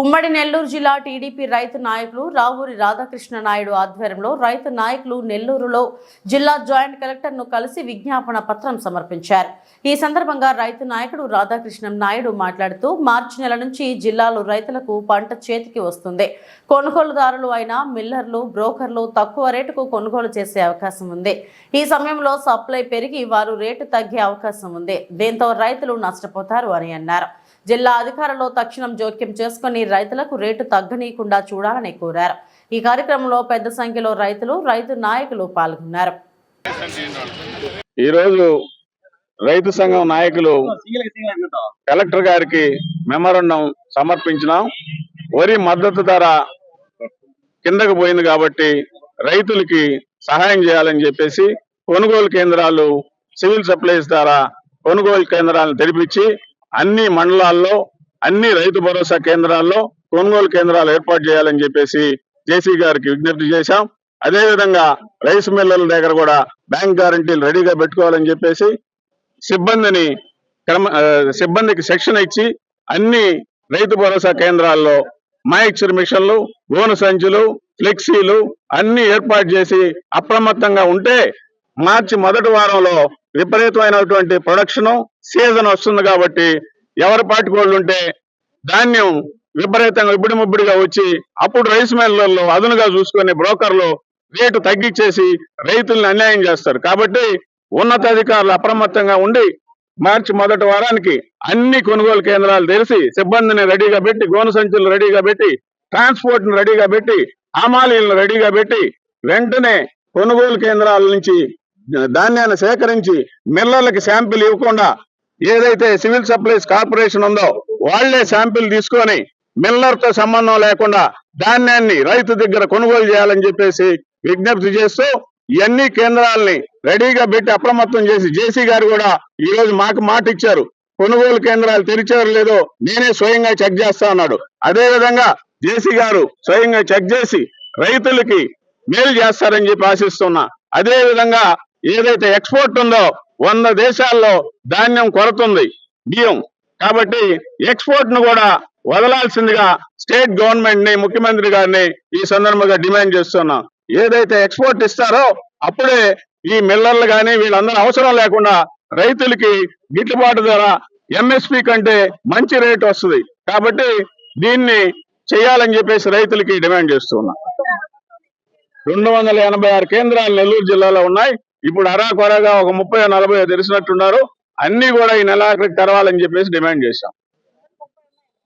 ఉమ్మడి నెల్లూరు జిల్లా టీడీపీ రైతు నాయకులు రావూరి రాధాకృష్ణ నాయుడు ఆధ్వర్యంలో రైతు నాయకులు నెల్లూరులో జిల్లా జాయింట్ కలెక్టర్ను కలిసి విజ్ఞాపన పత్రం సమర్పించారు. ఈ సందర్భంగా రైతు నాయకుడు రాధాకృష్ణ నాయుడు మాట్లాడుతూ మార్చి నెల నుంచి జిల్లాలో రైతులకు పంట చేతికి వస్తుంది. కొనుగోలుదారులు అయిన మిల్లర్లు, బ్రోకర్లు తక్కువ రేటుకు కొనుగోలు చేసే అవకాశం ఉంది. ఈ సమయంలో సప్లై పెరిగి వారు రేటు తగ్గే అవకాశం ఉంది. దీంతో రైతులు నష్టపోతారు అని అన్నారు. జిల్లా అధికారులు తక్షణం జోక్యం చేసుకుని రైతులకు రేటు తగ్గనీయకుండా చూడాలని కోరారు. ఈ కార్యక్రమంలో పెద్ద సంఖ్యలో రైతులు, రైతు నాయకులు పాల్గొన్నారు. ఈరోజు రైతు సంఘం నాయకులు కలెక్టర్ గారికి మెమోరాండం సమర్పించినాం. వరి మద్దతు ధర కిందకు పోయింది కాబట్టి రైతులకి సహాయం చేయాలని చెప్పేసి కొనుగోలు కేంద్రాలు, సివిల్ సప్లైస్ ద్వారా కొనుగోలు కేంద్రాలను తెరిపించి అన్ని మండలాల్లో, అన్ని రైతు భరోసా కేంద్రాల్లో కొనుగోలు కేంద్రాలు ఏర్పాటు చేయాలని చెప్పేసి జేసీ గారికి విజ్ఞప్తి చేశాం. అదేవిధంగా రైస్ మిల్లర్ల దగ్గర కూడా బ్యాంక్ గ్యారంటీలు రెడీగా పెట్టుకోవాలని చెప్పేసి సిబ్బందికి శిక్షణ ఇచ్చి అన్ని రైతు భరోసా కేంద్రాల్లో మాయిక్చర్ మిషన్లు, గోను సంచులు, ఫ్లెక్సీలు అన్ని ఏర్పాటు చేసి అప్రమత్తంగా ఉంటే మార్చి మొదటి వారంలో విపరీతమైనటువంటి ప్రొడక్షన్ సీజన్ వస్తుంది కాబట్టి ఎవరి పాటుకోళ్ళు ఉంటే ధాన్యం విపరీతంగా ఇబ్బడిముబ్బడిగా వచ్చి అప్పుడు రైస్ మిల్లర్లు అదునుగా చూసుకుని బ్రోకర్లు రేటు తగ్గించేసి రైతుల్ని అన్యాయం చేస్తారు. కాబట్టి ఉన్నతాధికారులు అప్రమత్తంగా ఉండి మార్చి మొదటి వారానికి అన్ని కొనుగోలు కేంద్రాలు తెరిచి సిబ్బందిని రెడీగా పెట్టి, గోను సంచులు రెడీగా పెట్టి, ట్రాన్స్పోర్ట్ ను రెడీగా పెట్టి, హమాలీలను రెడీగా పెట్టి వెంటనే కొనుగోలు కేంద్రాల నుంచి ధాన్యాన్ని సేకరించి మిల్లర్లకి శాంపిల్ ఇవ్వకుండా ఏదైతే సివిల్ సప్లైస్ కార్పొరేషన్ ఉందో వాళ్లే శాంపిల్ తీసుకొని మిల్లర్తో సంబంధం లేకుండా ధాన్యాన్ని రైతు దగ్గర కొనుగోలు చేయాలని చెప్పేసి విజ్ఞప్తి చేస్తూ ఇవన్నీ కేంద్రాలని రెడీగా పెట్టి అప్రమత్తం చేసి జేసీ గారు కూడా ఈ రోజు మాకు మాట ఇచ్చారు. కొనుగోలు కేంద్రాలు తెరిచారు లేదో నేనే స్వయంగా చెక్ చేస్తా అన్నాడు. అదే విధంగా జేసీ గారు స్వయంగా చెక్ చేసి రైతులకి మేలు చేస్తారని చెప్పి ఆశిస్తున్నా. అదే విధంగా ఏదైతే ఎక్స్పోర్ట్ ఉందో 100 దేశాల్లో ధాన్యం కొరతుంది, బియ్యం. కాబట్టి ఎక్స్పోర్ట్ ను కూడా వదలాల్సిందిగా స్టేట్ గవర్నమెంట్ ని, ముఖ్యమంత్రి గారిని ఈ సందర్భంగా డిమాండ్ చేస్తున్నాం. ఏదైతే ఎక్స్పోర్ట్ ఇస్తారో అప్పుడే ఈ మిల్లర్లు కానీ వీళ్ళందరూ అవసరం లేకుండా రైతులకి గిట్టుబాటు ధర ఎంఎస్పి కంటే మంచి రేటు వస్తుంది. కాబట్టి దీన్ని చేయాలని చెప్పేసి రైతులకి డిమాండ్ చేస్తున్నాం. 286 కేంద్రాలు నెల్లూరు జిల్లాలో ఉన్నాయి. ఇప్పుడు అరాకొరగా ఒక 30-40 తెరిచినట్టున్నారు. అన్ని కూడా ఈ నెలాఖరికి తెరవాలని చెప్పేసి డిమాండ్ చేశాం.